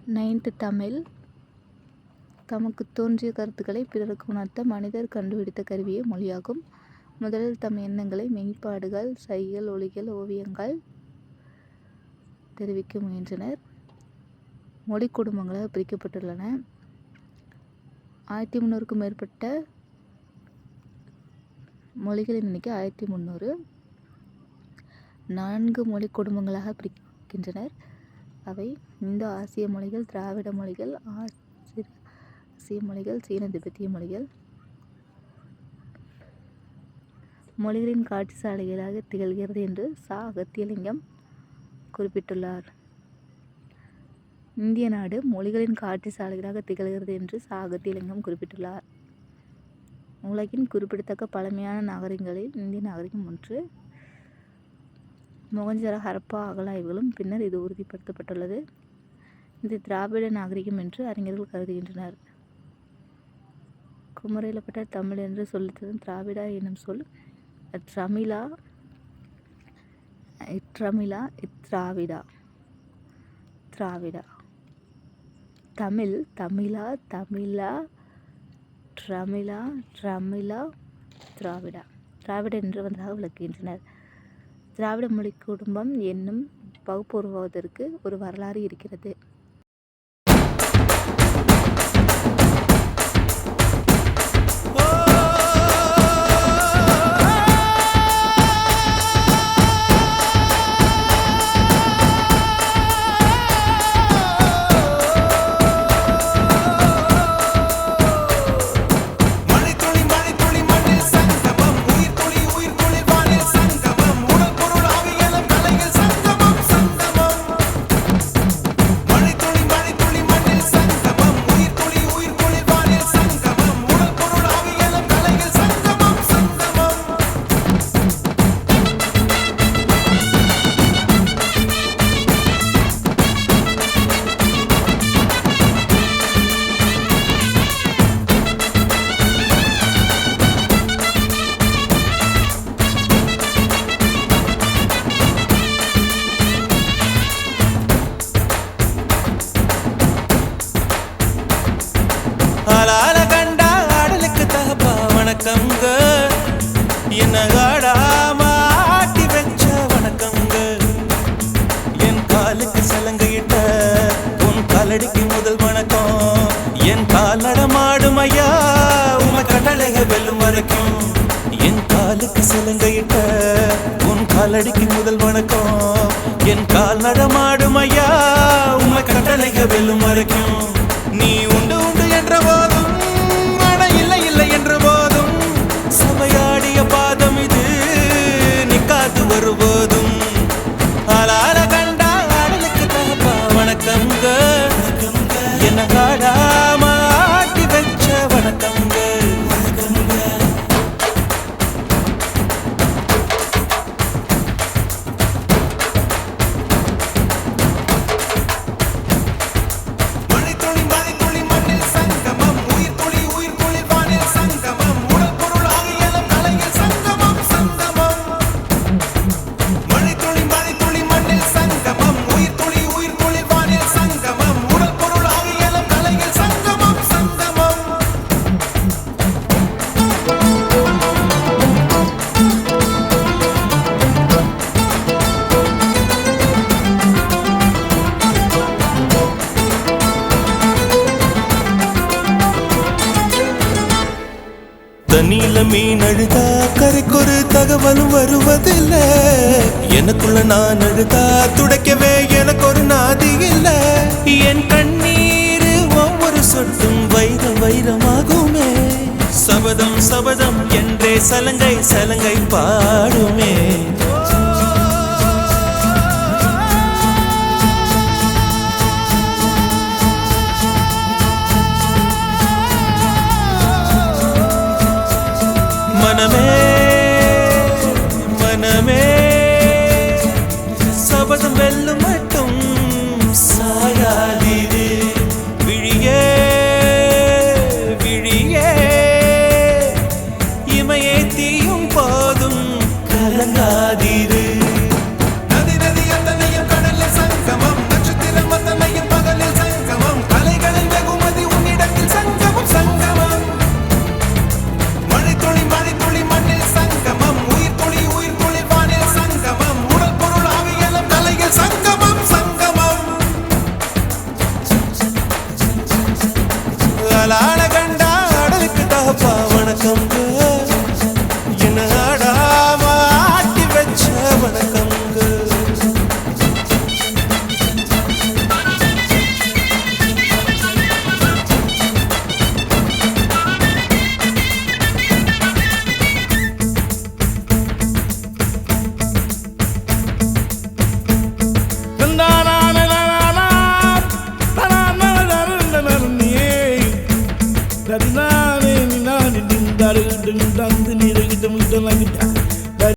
9th Tamil. தமக்கு தோன்றிய கருத்துக்களை பிறருக்கு உணர்த்த மனிதர் கண்டுபிடித்த கருவியே மொழியாகும். முதலில் தம் எண்ணங்களை மெய்ப்பாடுகள், சைகள், ஒலிகள், ஓவியங்கள் தெரிவிக்க முயன்றனர். மொழி குடும்பங்களாக பிரிக்கப்பட்டுள்ளன. 1300க்கும் மேற்பட்ட மொழிகளின் எண்ணிக்கை 1300. 4 மொழி குடும்பங்களாக பிரிக்கின்றனர். அவை இந்தோ ஆசிய மொழிகள், திராவிட மொழிகள், ஆசிய மொழிகள், சீன திபெத்திய மொழிகள். மொழிகளின் காட்சி சாலைகளாக திகழ்கிறது என்று சா. அகத்தியலிங்கம் குறிப்பிட்டுள்ளார். இந்திய நாடு மொழிகளின் காட்சி சாலைகளாக திகழ்கிறது என்று சா. அகத்தியலிங்கம் குறிப்பிட்டுள்ளார். உலகின் குறிப்பிடத்தக்க பழமையான நாகரிகங்களில் இந்திய நாகரிகம் ஒன்று. மொகஞ்சதாரோ, ஹரப்பா அகழாய்வுகளும் பின்னர் இது உறுதிப்படுத்தப்பட்டுள்ளது. இது திராவிட நாகரிகம் என்று அறிஞர்கள் கருதுகின்றனர். குமரியிலப்பட்ட தமிழ் என்று சொல்லித்தரும் திராவிடா எனும் சொல் ட்ரமிழா, இத்ராவிடா, திராவிடா. தமிழ், தமிழா, தமிழா, ட்ரமிழா, ட்ரமிழா, திராவிடா, திராவிட என்று வந்ததாக விளக்குகின்றனர். திராவிட மொழி குடும்பம் என்னும் பகுப்பு உருவாவதற்கு ஒரு வரலாறு இருக்கிறது. ஆளால கண்டா ஆடலுக்கு தகப்பா வணக்கங்க, என்ன ஆடாம ஆட்டி வச்ச வணக்கங்க. என் காலுக்கு சலங்கையிட்ட உன் காலடிக்கு முதல் வணக்கம். என் கால் நடமாடும் ஐயா உம கடலைக வெல்லும் வரைக்கும். என் காலுக்கு சலங்கையிட்ட உன் காலடிக்கு முதல் வணக்கம். என் கால் நடமாடும் ஐயா உம கடலைக வெல்லும் வரைக்கும். நீ உண்டு உண்டு என்ற போதும் அட இல்லை இல்லை என்ற போதும் சபையாடிய பாதம் இது நிக்காது வருபோதும். ஆளால கண்டா ஆடலுக்கு தகப்பா வணக்கங்க, என்ன ஆடாம ஆட்டி வச்ச வணக்கங்க. தண்ணியில மீன் அழுதா கரைக்கொரு தகவலும் வருவதில்லை. எனக்குள்ள நான் அழுதா துடைக்கவே எனக்கு ஒரு நாதி இல்லை. என் கண்ணீர் ஒவ்வொரு சொட்டும் வைரம் வைரமாகுமே. சபதம் சபதம் என்றே சலங்கை சலங்கை பாடுமே. மனமே மனமே சபதம் வெல்லும் மட்டும் சாயாதீரு. விழியே விழியே இமையே தீயும் போதும் கலங்காதீரு. நதி நதி அத்தனையும் கடலில் சங்கமம், நட்சத்திரம் அத்தனையும் பகலில் சங்கமம். ஆளான கண்டா அடலுக்கு தகப்பா வணக்கம்ங்க என்ன ஆடாம ஆட்டி வச்ச வணக்கம்ங்க Dari nani nani ding dari ding dang ding ding ding ding ding ding